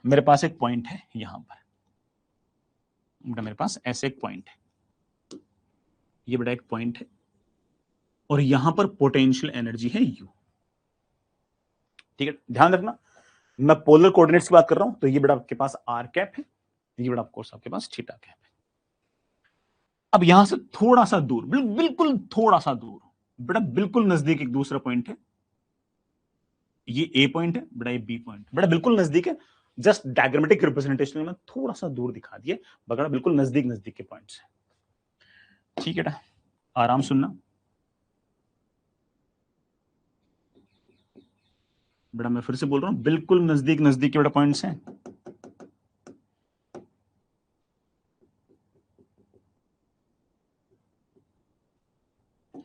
मेरे पास एक पॉइंट है यहां पर, बेटा मेरे पास ऐसे एक पॉइंट है, ये बेटा एक पॉइंट है, और यहां पर पोटेंशियल एनर्जी है यू। ठीक है, ध्यान रखना मैं पोलर कोऑर्डिनेट्स की बात कर रहा हूं, तो ये बेटा आपके पास आर कैप है, ये बेटा ऑफकोर्स आपके पास थीटा कैप है। अब यहां से थोड़ा सा दूर, बिल्कुल थोड़ा सा दूर, बेटा बिल्कुल नजदीक एक दूसरा पॉइंट है, ये ए पॉइंट है, बेटा ये बी पॉइंट, बेटा बिल्कुल नजदीक है, जस्ट डायग्रामेटिक रिप्रेजेंटेशन में थोड़ा सा दूर दिखा दिए, बगड़ा बिल्कुल नजदीक नजदीक के पॉइंट्स है। ठीक है बेटा, आराम सुनना बेटा, मैं फिर से बोल रहा हूं, बिल्कुल नजदीक नजदीक के बेटा पॉइंट्स हैं।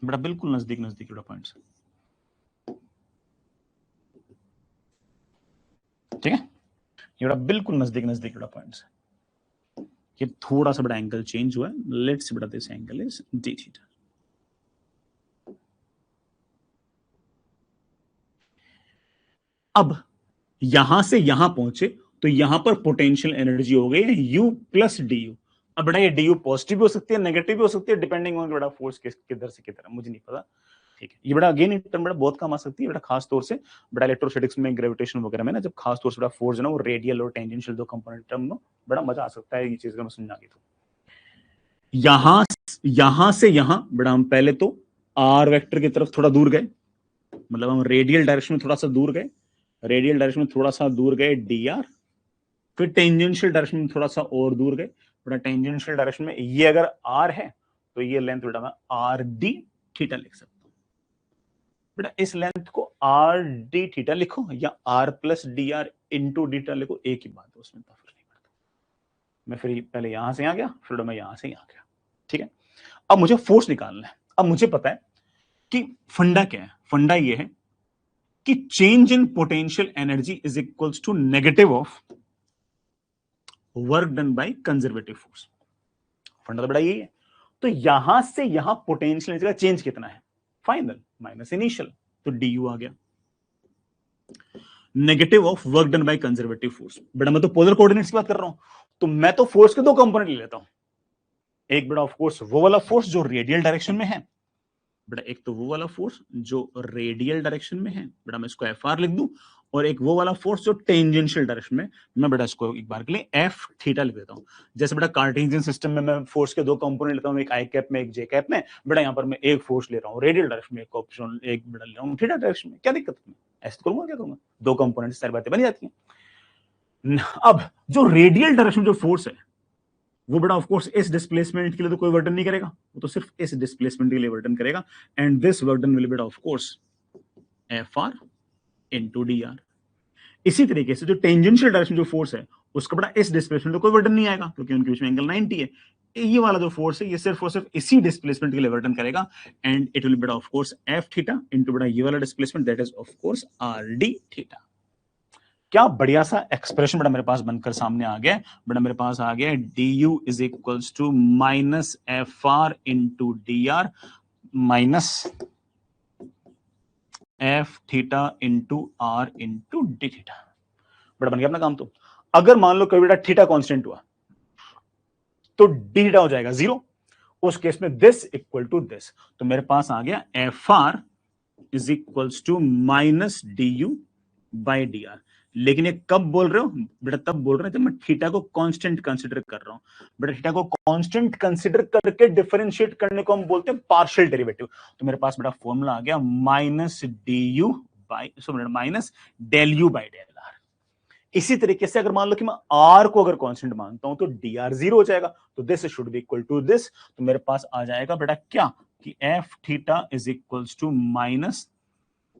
बेटा बिल्कुल नजदीक नजदीक के बेटा पॉइंट्स, ठीक है, ये बेटा बिल्कुल नजदीक नजदीक बेटा पॉइंट्स है। ये थोड़ा सा बड़ा एंगल चेंज हुआ है, लेट्स बेटा this angle is D theta. अब यहां से यहां पहुंचे तो यहां पर पोटेंशियल एनर्जी हो गई है U प्लस डी यू। अब बेटा ये डी यू पॉजिटिव भी हो सकती है, नेगेटिव भी हो सकती है, डिपेंडिंग ऑन बेटा फोर्स किधर से किधर, मुझे नहीं पता। ठीक है, ये बेटा अगेन टर्म बेटा बहुत काम आ सकती है बेटा, खास तौर से बेटा इलेक्ट्रोस्टैटिक्स में, ग्रेविटेशन वगैरह में ना, जब खास तौर से बेटा फोर्स है ना वो रेडियल और टेंजेंशियल दो कंपोनेंट टर्म में बड़ा मजा आ सकता है ये चीज में समझना की। तो यहां से यहां बेटा हम पहले तो आर वेक्टर की तरफ थोड़ा दूर गए, मतलब हम रेडियल डायरेक्शन में थोड़ा सा दूर गए, रेडियल डायरेक्शन में थोड़ा सा दूर गए डी आर, फिर टेंजेंशियल डायरेक्शन में थोड़ा सा और दूर गए, बेटा टेंजेंशियल डायरेक्शन में ये अगर आर है तो ये लेंथ बेटा मैं आर डी थीटा लिख सकता हूं। बेटा इस लेंथ को आर डी थीटा लिखो या R plus D R into d theta लिखो, एक ही बात है, उसमें तो फर्क नहीं पड़ता। मैं फिर पहले यहां से आ गया, फिर मैं यहां से आ गया। ठीक है, अब मुझे फोर्स निकालना है। अब मुझे पता है कि फंडा क्या है, फंडा ये है कि change in potential energy is equals to negative of work done by conservative force. फंडा तो बड़ा यही है। तो यहां से यहां पोटेंशियल एनर्जी का चेंज कितना है, फाइनल माइनस इनिशियल, तो डी यू आ गया, negative of work done by conservative force. बेटा मैं तो पोलर कोऑर्डिनेट्स की बात कर रहा हूं, तो मैं तो फोर्स के दो कंपोनेंट ले लेता हूं। एक बेटा ऑफ कोर्स वो वाला फोर्स जो रेडियल डायरेक्शन में है, बेटा एक तो वो वाला फोर्स जो रेडियल डायरेक्शन में है, बेटा मैं इसको एफ आर लिख दूं, और एक वो वाला फोर्स जो टेंजेंशियल डायरेक्शन में, मैं बेटा इसको एक बार के लिए एफ थीटा लिख देता हूं। जैसे बेटा कार्टेशियन सिस्टम में मैं फोर्स के दो कंपोनेंट लेता हूं, एक आई कैप में एक जे कैप में, बेटा यहां पर मैं एक फोर्स ले रहा हूं रेडियल डायरेक्शन में, एक ऑप्शन एक बेटा ले रहा हूं थीटा डायरेक्शन में, क्या दिक्कत है, ऐसे तो करूंगा, क्या करूंगा, दो कंपोनेंट सारी बातें बन जाती हैं। अब जो रेडियल डायरेक्शन जो फोर्स है वो बेटा ऑफ कोर्स इस डिस्प्लेसमेंट के लिए तो कोई वर्क डन नहीं करेगा, वो तो सिर्फ इस डिस्प्लेसमेंट के लिए वर्क डन करेगा, and this work done will बेटा of course F R into D R. इसी तरीके से जो टेंजेंशियल डायरेक्शन जो फोर्स है उसका बेटा इस डिस्प्लेसमेंट में कोई वर्क डन नहीं आएगा, क्योंकि उनके बीच में एंगल 90 है। ये वाला जो फोर्स है ये सिर्फ और सिर्फ इसी डिस्प्लेसमेंट के लिए वर्क डन करेगा, एंड इट विल बेटा of course F theta into बेटा ये वाला displacement that is of course are D theta. क्या बढ़िया सा एक्सप्रेशन बेटा मेरे पास बनकर सामने आ गया, बेटा मेरे पास आ गया D U is equals to minus F R into D R minus F theta into R into D theta. बेटा बन गया अपना काम। तो अगर मान लो कभी बेटा थीटा कांस्टेंट हुआ तो डी थीटा हो जाएगा जीरो, उस केस में दिस इक्वल टू दिस, तो मेरे पास आ गया F R is equals to minus D U by D R. लेकिन ये कब बोल रहे हो बेटा, तब बोल रहे हैं जब मैं थीटा को कांस्टेंट कंसीडर कर रहा हूं। बेटा थीटा को कांस्टेंट कंसीडर करके डिफरेंशिएट करने को हम बोलते हैं पार्शियल डेरिवेटिव। तो मेरे पास बेटा फॉर्मूला आ गया minus D U by minus del U by del R. इसी तरीके से अगर मान लो कि मैं आर को अगर कांस्टेंट मानता हूं तो डी आर जीरो हो जाएगा, तो this should be equal to this. तो मेरे पास आ जाएगा बेटा क्या कि F theta is equals to minus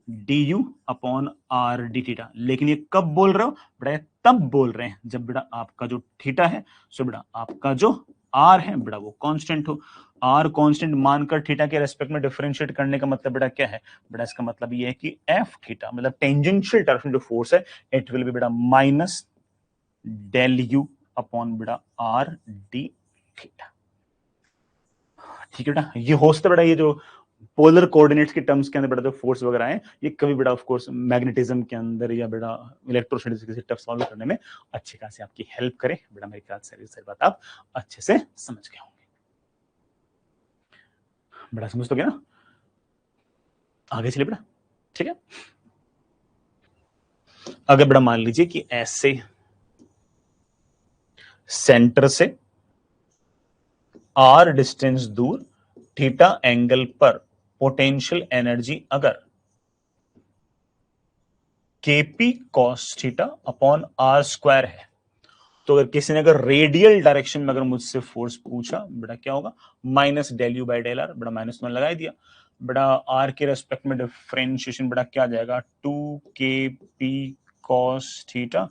D U upon R D theta. लेकिन ये कब बोल रहे हो बेटा, तब बोल रहे हैं जब बेटा आपका जो थीटा है, सो बेटा आपका जो आर है बेटा वो कांस्टेंट हो। आर कांस्टेंट मानकर थीटा के रेस्पेक्ट में डिफरेंशिएट करने का मतलब बेटा क्या है, बेटा इसका मतलब ये है कि एफ थीटा मतलब टेंजेंशियल डायरेक्शन जो फोर्स है इट विल बी बेटा माइनस डेल यू अपॉन बेटा आर डी थीटा। ठीक है बेटा, ये हो सकता है बेटा ये जो पोलर कोऑर्डिनेट्स के टर्म्स के अंदर बेटा जो फोर्स वगैरह है ये कभी बेटा ऑफ कोर्स मैग्नेटिज्म के अंदर या बेटा इलेक्ट्रोस्टैटिक्स के टफ सॉल्व करने में अच्छे खासे आपकी हेल्प करे। बेटा मेरे ख्याल से सारी बात आप अच्छे से समझ गए होंगे। बेटा समझ तो गया ना, आगे चलिए बेटा, ठीक है। अगर बेटा मान लीजिए कि ऐसे सेंटर से आर डिस्टेंस दूर थीटा एंगल पर पोटेंशियल एनर्जी अगर KP cos theta upon R square है, तो अगर किसी ने अगर रेडियल डायरेक्शन में अगर मुझसे फोर्स पूछा बेटा क्या होगा, minus del U by del R. बेटा माइनस मैंने लगा दिया। बेटा आर के रेस्पेक्ट में डिफरेंशिएशन बेटा क्या आ जाएगा, 2kp कॉस थीटा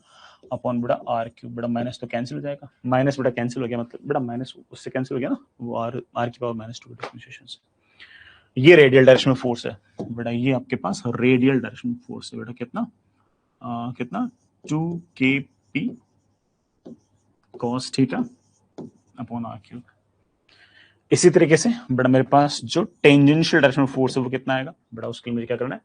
अपॉन बेटा आर क्यूब। बेटा माइनस तो कैंसिल हो जाएगा, माइनस बेटा कैंसिल हो गया, मतलब बेटा माइनस उससे कैंसिल हो गया ना, वो आर की पावर -2 डिफरेंशिएशन से। ये रेडियल डायरेक्शन में फोर्स है बेटा, ये आपके पास रेडियल डायरेक्शन में फोर्स है बेटा, कितना कितना 2kp cos theta upon R cube. इसी तरीके से बेटा मेरे पास जो टेंजेंशियल डायरेक्शन में फोर्स है वो कितना आएगा बेटा, उसके लिए मुझे क्या करना है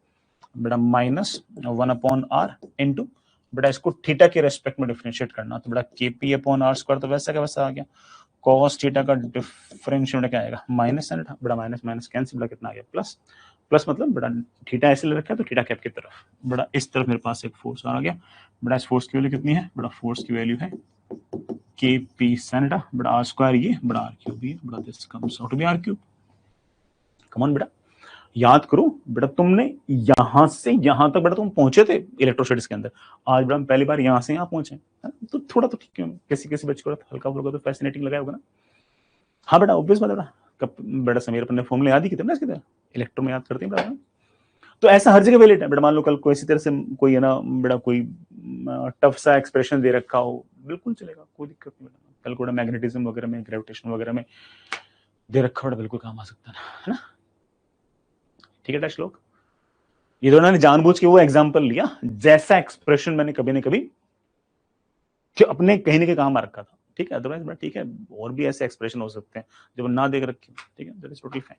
बेटा, -1 अपॉन आर इनटू बेटा इसको थीटा के रेस्पेक्ट में डिफरेंशिएट करना, तो बेटा kp अपॉन आर स्क्वायर, तो वैसा का वैसा आ गया। cos थीटा का डिफरेंशिएट क्या आएगा, माइनस साइन बेटा, माइनस माइनस कैंसिल, बेटा कितना आ गया प्लस। प्लस मतलब बेटा थीटा ऐसे ले रखा है तो थीटा कैप की तरफ, बेटा इस तरफ मेरे पास एक फोर्स आ गया। बेटा इस फोर्स की वैल्यू कितनी है बेटा, फोर्स की वैल्यू है kp sin बेटा आर स्क्वायर, ये बेटा आर क्यूब, ये बेटा this comes out to be R cube. Come on बेटा, याद करो बेटा तुमने यहां से यहां तक बेटा तुम पहुंचे थे इलेक्ट्रोस्टैटिक्स के अंदर, आज बेटा हम पहली बार यहां से यहां पहुंचे, तो थोड़ा तो किसी किसी बच्चे को हल्का फुल्का तो फैसिनेटिंग लगा होगा ना। हाँ बेटा ऑब्वियस बात है बेटा, कब बेटा समीर अपन ने फॉर्मूले याद ही किए थे ना इसके तरह, इलेक्ट्रो में याद करते हैं बेटा। तो ऐसा हर जगह वैलिड है बेटा, मान लो कल कोई इसी तरह से कोई है ना बेटा, कोई टफ सा एक्सप्रेशन दे रखा हो, बिल्कुल चलेगा, कोई दिक्कत नहीं बेटा। कल को मैग्नेटिज्म वगैरह में, ग्रेविटेशन वगैरह में दे रखा बेटा, बिल्कुल काम आ सकता है ना, ठीक है। श्लोक ये दोनों ने जानबूझ के वो एग्जाम्पल लिया जैसा एक्सप्रेशन मैंने कभी ना कभी अपने कहीं ना कहीं काम आ रखा था, ठीक है। अदरवाइज ठीक है, और भी ऐसे एक्सप्रेशन हो सकते हैं जब ना देख रखे, ठीक है, दैट इज टोटली फाइन।